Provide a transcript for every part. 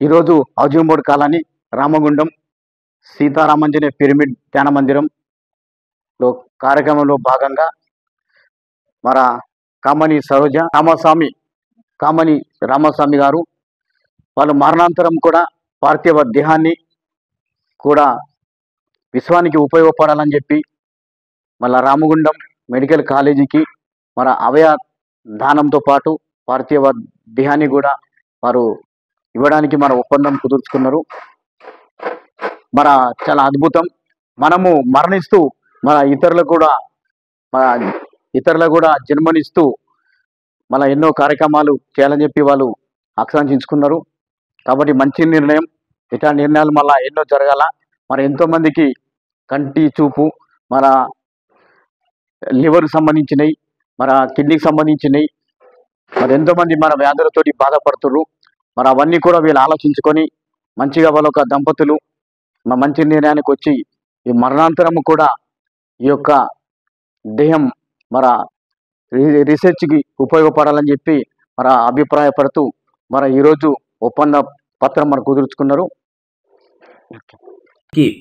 ఈరోజు housing colony Ramagundam Sitaramanjaneya pyramid ధ్యాన మందిరంలో కార్యక్రమంలో భాగంగా మన కామని సరోజ రామస్వామి గారు వాళ్ళు మరణాంతరం కూడా పార్థివ దేహాన్ని కూడా విశ్వానికి ఉపయోగపడాలని చెప్పి మళ్ళా రామగుండం మెడికల్ కాలేజీకి మన అవయ దానంతో పాటు పార్థివ దేహాన్ని కూడా వారు ఇవ్వడానికి మన ఒప్పందం కుదుర్చుకున్నారు. మన చాలా అద్భుతం. మనము మరణిస్తూ మన ఇతరులకు కూడా జన్మనిస్తూ మన ఎన్నో కార్యక్రమాలు చేయాలని చెప్పి వాళ్ళు ఆకాంక్షించుకున్నారు. కాబట్టి మంచి నిర్ణయం. ఇట్లాంటి నిర్ణయాలు మళ్ళీ ఎన్నో జరగాల. మరి ఎంతోమందికి కంటి చూపు, మన లివర్కి సంబంధించినవి, మన కిడ్నీకి సంబంధించినవి, మరి ఎంతోమంది మన వ్యాధులతోటి బాధపడుతున్నారు. మరి అవన్నీ కూడా వీళ్ళు ఆలోచించుకొని మంచిగా వాళ్ళ ఒక దంపతులు మంచి నిర్ణయానికి వచ్చి ఈ మరణాంతరము కూడా ఈ యొక్క దేహం మన రీసెర్చ్కి ఉపయోగపడాలని చెప్పి మన అభిప్రాయపడుతూ మన ఈరోజు ఒప్పంద పత్రం మన కుదుర్చుకున్నారు.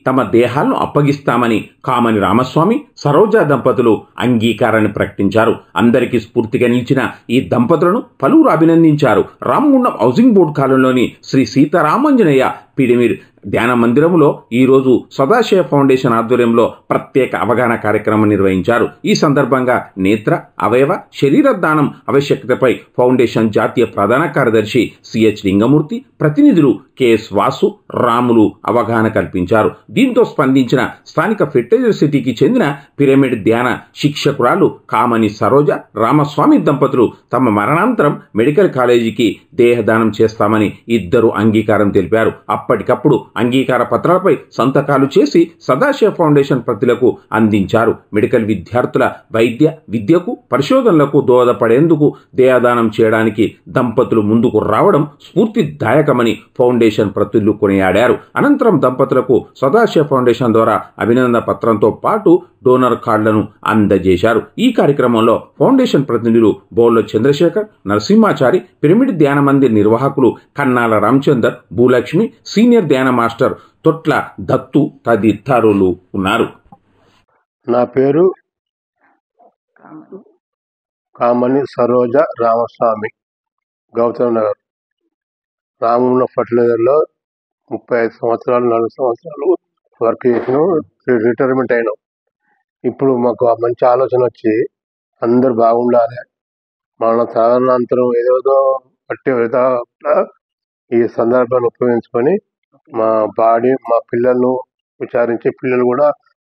తమ దేహాలను అప్పగిస్తామని కామని రామస్వామి సరోజా దంపతులు అంగీకారాన్ని ప్రకటించారు. అందరికీ స్ఫూర్తిగా నిలిచిన ఈ దంపతులను పలువురు అభినందించారు. రామగుండం హౌసింగ్ బోర్డు కాలంలోని శ్రీ సీతారామాంజనేయ పిరమిడ్ ధ్యాన మందిరంలో ఈరోజు సదాశివ ఫౌండేషన్ ఆధ్వర్యంలో ప్రత్యేక అవగాహన కార్యక్రమం నిర్వహించారు. ఈ సందర్భంగా నేత్ర, అవయవ, శరీర దానం ఆవశ్యకతపై ఫౌండేషన్ జాతీయ ప్రధాన కార్యదర్శి సిహెచ్ లింగమూర్తి, ప్రతినిధులు కెఎస్ వాసు, రాములు అవగాహన కల్పించారు. దీంతో స్పందించిన స్థానిక ఫెర్టైజర్ సిటీకి చెందిన పిరమిడ్ ధ్యాన శిక్షకురాలు కామని సరోజ రామస్వామి దంపతులు తమ మరణాంతరం మెడికల్ కాలేజీకి దేహదానం చేస్తామని ఇద్దరు అంగీకారం తెలిపారు. అప్పటికప్పుడు అంగీకార పత్రాలపై సంతకాలు చేసి సదాశివ ఫౌండేషన్ ప్రతిలకు అందించారు. మెడికల్ విద్యార్థుల వైద్య విద్యకు, పరిశోధనలకు దోహదపడేందుకు దేహదానం చేయడానికి దంపతులు ముందుకు రావడం స్ఫూర్తిదాయకమని ఫౌండేషన్ ప్రతినిధులు కొనియాడారు. అనంతరం దంపతులకు సదాశివ ఫౌండేషన్ ద్వారా అభినందన పత్రంతో పాటు డోనర్ కార్డులను అందజేశారు. ఈ కార్యక్రమంలో ఫౌండేషన్ ప్రతినిధులు బోళ్ళ చంద్రశేఖర్, నరసింహాచారి, పిరమిడ్ ధ్యాన మందిర్ నిర్వాహకులు కన్నాల రామచందర్, భూలక్ష్మి, సీనియర్ ధ్యాన మాస్టర్ తొట్ల దత్తు తదితరులు ఉన్నారు. నా పేరు కామని సరోజ రామస్వామి, గౌతమ్ నగర్ రామగుండ ఫర్టిలైజర్లో 35 సంవత్సరాలు 40 సంవత్సరాలు వర్క్ చేసినాం. రిటైర్మెంట్ అయినాం. ఇప్పుడు మాకు మంచి ఆలోచన వచ్చి అందరు బాగుండాలి, మన సాధారణాంతరం ఏదేదో పట్టే ఈ సందర్భాన్ని ఉపయోగించుకొని మా పిల్లలను విచారించి పిల్లలు కూడా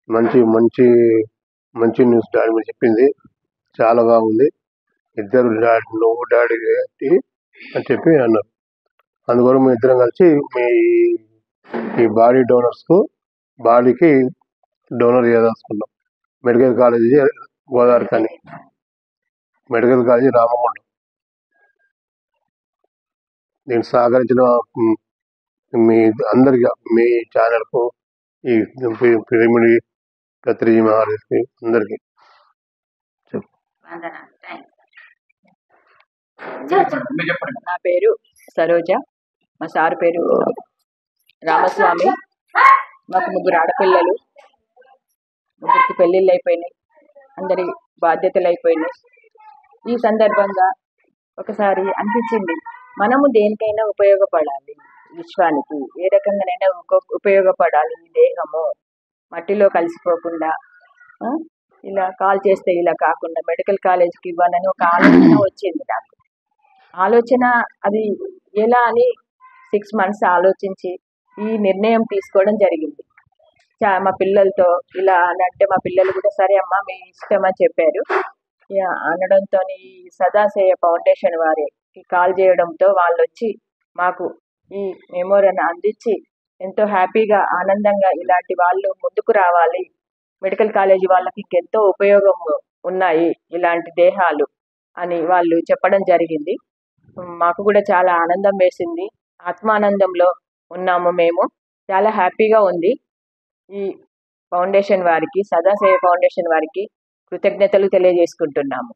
మంచి మంచి మంచి న్యూస్ డాడీ మీరు చెప్పింది చాలా బాగుంది, ఇద్దరు నువ్వు డాడీ అని చెప్పి అన్నారు. అందువల్ల మేము ఇద్దరం కలిసి ఈ బాడీ డోనర్స్కు బాడీకి డోనర్ చేయదలుచుకున్నాం. మెడికల్ కాలేజీ గోదావరి కానీ మెడికల్ కాలేజీ రామగుండం. దీన్ని సహకరించిన మీ అందరికీ, మీ ఛానల్కు, ఈ పిరమిడ్ కత్రి మహారాజ్కి అందరికీ నా పేరు సరోజ, మా సార్ పేరు రామస్వామి. మాకు 3 ఆడపిల్లలు, 3కి పెళ్ళిళ్ళు అయిపోయినాయి, అందరి బాధ్యతలు అయిపోయినాయి. ఈ సందర్భంగా ఒకసారి అనిపించింది, మనము దేనికైనా ఉపయోగపడాలి, విశ్వానికి ఏ రకంగానైనా ఉపయోగపడాలి. ఈ దేహము మట్టిలో కలిసిపోకుండా ఇలా కాల్ చేస్తే ఇలా కాకుండా మెడికల్ కాలేజీకి ఇవ్వాలని ఒక ఆలోచన వచ్చింది నాకు. ఆలోచన అది ఎలా అని 6 months ఆలోచించి ఈ నిర్ణయం తీసుకోవడం జరిగింది. మా పిల్లలతో ఇలా అని అంటే మా పిల్లలు కూడా సరే అమ్మా మీ ఇష్టం అని చెప్పారు. అనడంతో సదాశయ ఫౌండేషన్ వారికి కాల్ చేయడంతో వాళ్ళు వచ్చి మాకు ఈ మెమోరీని అందించి ఎంతో హ్యాపీగా ఆనందంగా ఇలాంటి వాళ్ళు ముందుకు రావాలి, మెడికల్ కాలేజీ వాళ్ళకి ఇంకెంతో ఉపయోగం ఉన్నాయి ఇలాంటి దేహాలు అని వాళ్ళు చెప్పడం జరిగింది. మాకు కూడా చాలా ఆనందం వేసింది, ఆత్మానందంలో ఉన్నాము మేము. చాలా హ్యాపీగా ఉంది. ఈ ఫౌండేషన్ వారికి, సదాశయ ఫౌండేషన్ వారికి కృతజ్ఞతలు తెలియజేసుకుంటున్నాము.